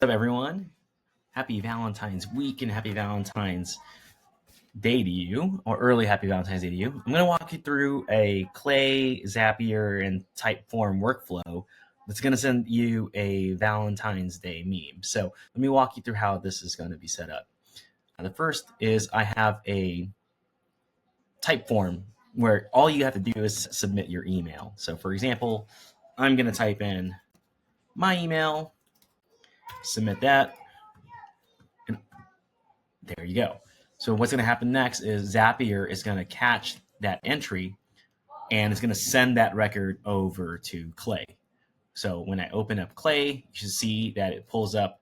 What's up, everyone? Happy Valentine's week and happy Valentine's Day to you, or early happy Valentine's Day to you. I'm going to walk you through a Clay, Zapier, and Typeform workflow that's going to send you a Valentine's Day meme. So let me walk you through how this is going to be set up. The first is I have a Typeform where all you have to do is submit your email. So for example, I'm going to type in my email, submit that, and there you go. So what's going to happen next is Zapier is going to catch that entry and it's going to send that record over to Clay. So when I open up Clay, you should see that it pulls up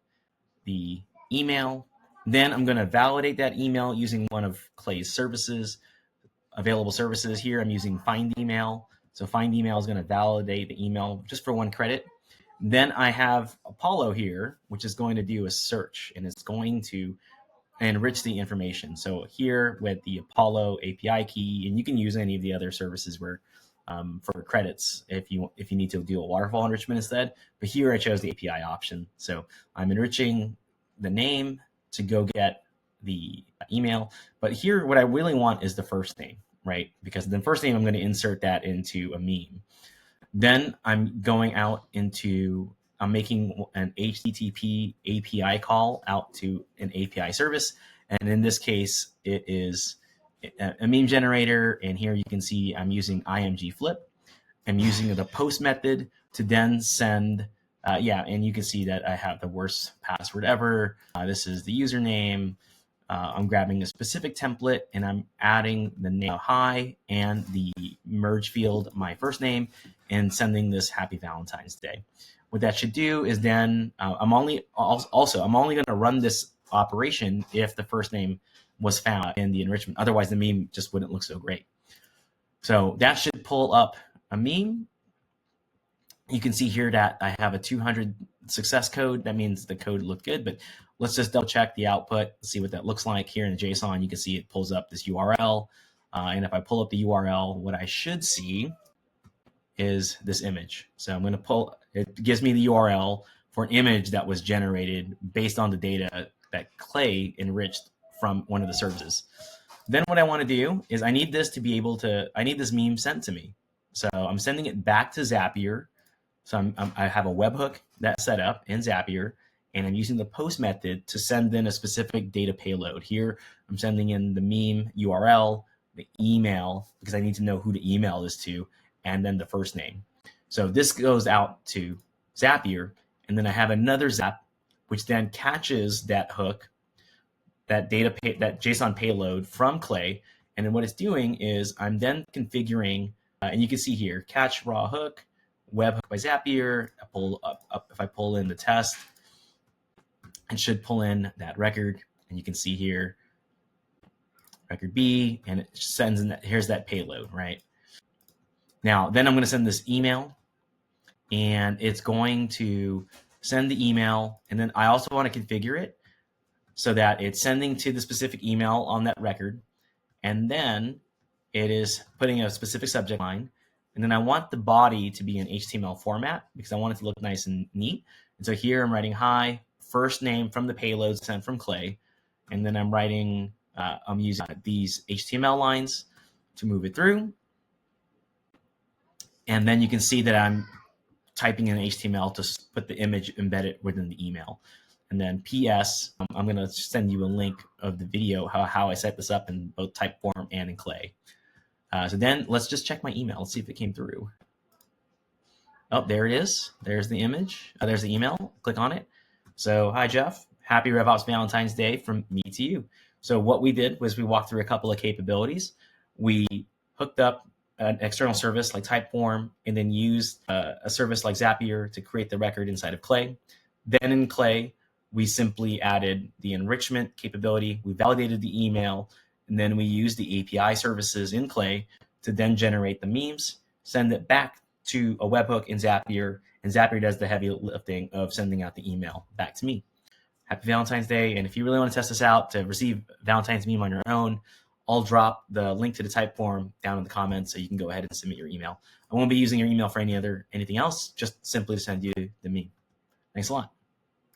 the email. Then I'm going to validate that email using one of Clay's services, available services. Here I'm using Findymail. So Findymail is going to validate the email just for 1 credit. Then I have Apollo here, which is going to do a search, and it's going to enrich the information. So here with the Apollo API key, and you can use any of the other services where for credits if you need to do a waterfall enrichment instead. But here I chose the API option. So I'm enriching the name to go get the email. But here what I really want is the first name, right? Because the first name I'm going to insert that into a meme. Then I'm going out into, I'm making an HTTP API call out to an API service. And in this case, it is a meme generator. And here you can see I'm using IMG flip. I'm using the post method to then send, and you can see that I have the worst password ever. This is the username. I'm grabbing a specific template and I'm adding the name hi and the merge field, my first name, and sending this happy Valentine's Day. What that should do is then I'm only going to run this operation if the first name was found in the enrichment. Otherwise, the meme just wouldn't look so great. So that should pull up a meme. You can see here that I have a 200 success code. That means the code looked good, but let's just double check the output, see what that looks like. Here in the JSON, you can see it pulls up this URL. And if I pull up the URL, what I should see is this image. So I'm going to pull, it gives me the URL for an image that was generated based on the data that Clay enriched from one of the services. Then what I want to do is I need this meme sent to me. So I'm sending it back to Zapier. So I have a webhook that's set up in Zapier, and I'm using the post method to send in a specific data payload. Here, I'm sending in the meme URL, the email, because I need to know who to email this to, and then the first name. So this goes out to Zapier, and then I have another Zap, which then catches that hook, that JSON payload from Clay. And then what it's doing is I'm then configuring, and you can see here, catch raw hook, webhook by Zapier. If I pull in the test, it should pull in that record, and you can see here record B, and it sends in that. Here's that payload, right? Now, then I'm going to send this email, and it's going to send the email, and then I also want to configure it so that it's sending to the specific email on that record, and then it is putting a specific subject line. And then I want the body to be in HTML format because I want it to look nice and neat. And so here I'm writing hi, first name from the payload sent from Clay. And then I'm writing, I'm using these HTML lines to move it through. And then you can see that I'm typing in HTML to put the image embedded within the email. And then PS, I'm going to send you a link of the video, how I set this up in both Typeform and in Clay. So then let's just check my email. Let's see if it came through. Oh, there it is. There's the image. There's the email. Click on it. So hi, Jeff. Happy RevOps Valentine's Day from me to you. So what we did was we walked through a couple of capabilities. We hooked up an external service like Typeform and then used a service like Zapier to create the record inside of Clay. Then in Clay, we simply added the enrichment capability. We validated the email. And then we use the API services in Clay to then generate the memes, send it back to a webhook in Zapier, and Zapier does the heavy lifting of sending out the email back to me. Happy Valentine's Day. And if you really want to test this out to receive Valentine's meme on your own, I'll drop the link to the Typeform down in the comments so you can go ahead and submit your email. I won't be using your email for anything else, just simply to send you the meme. Thanks a lot.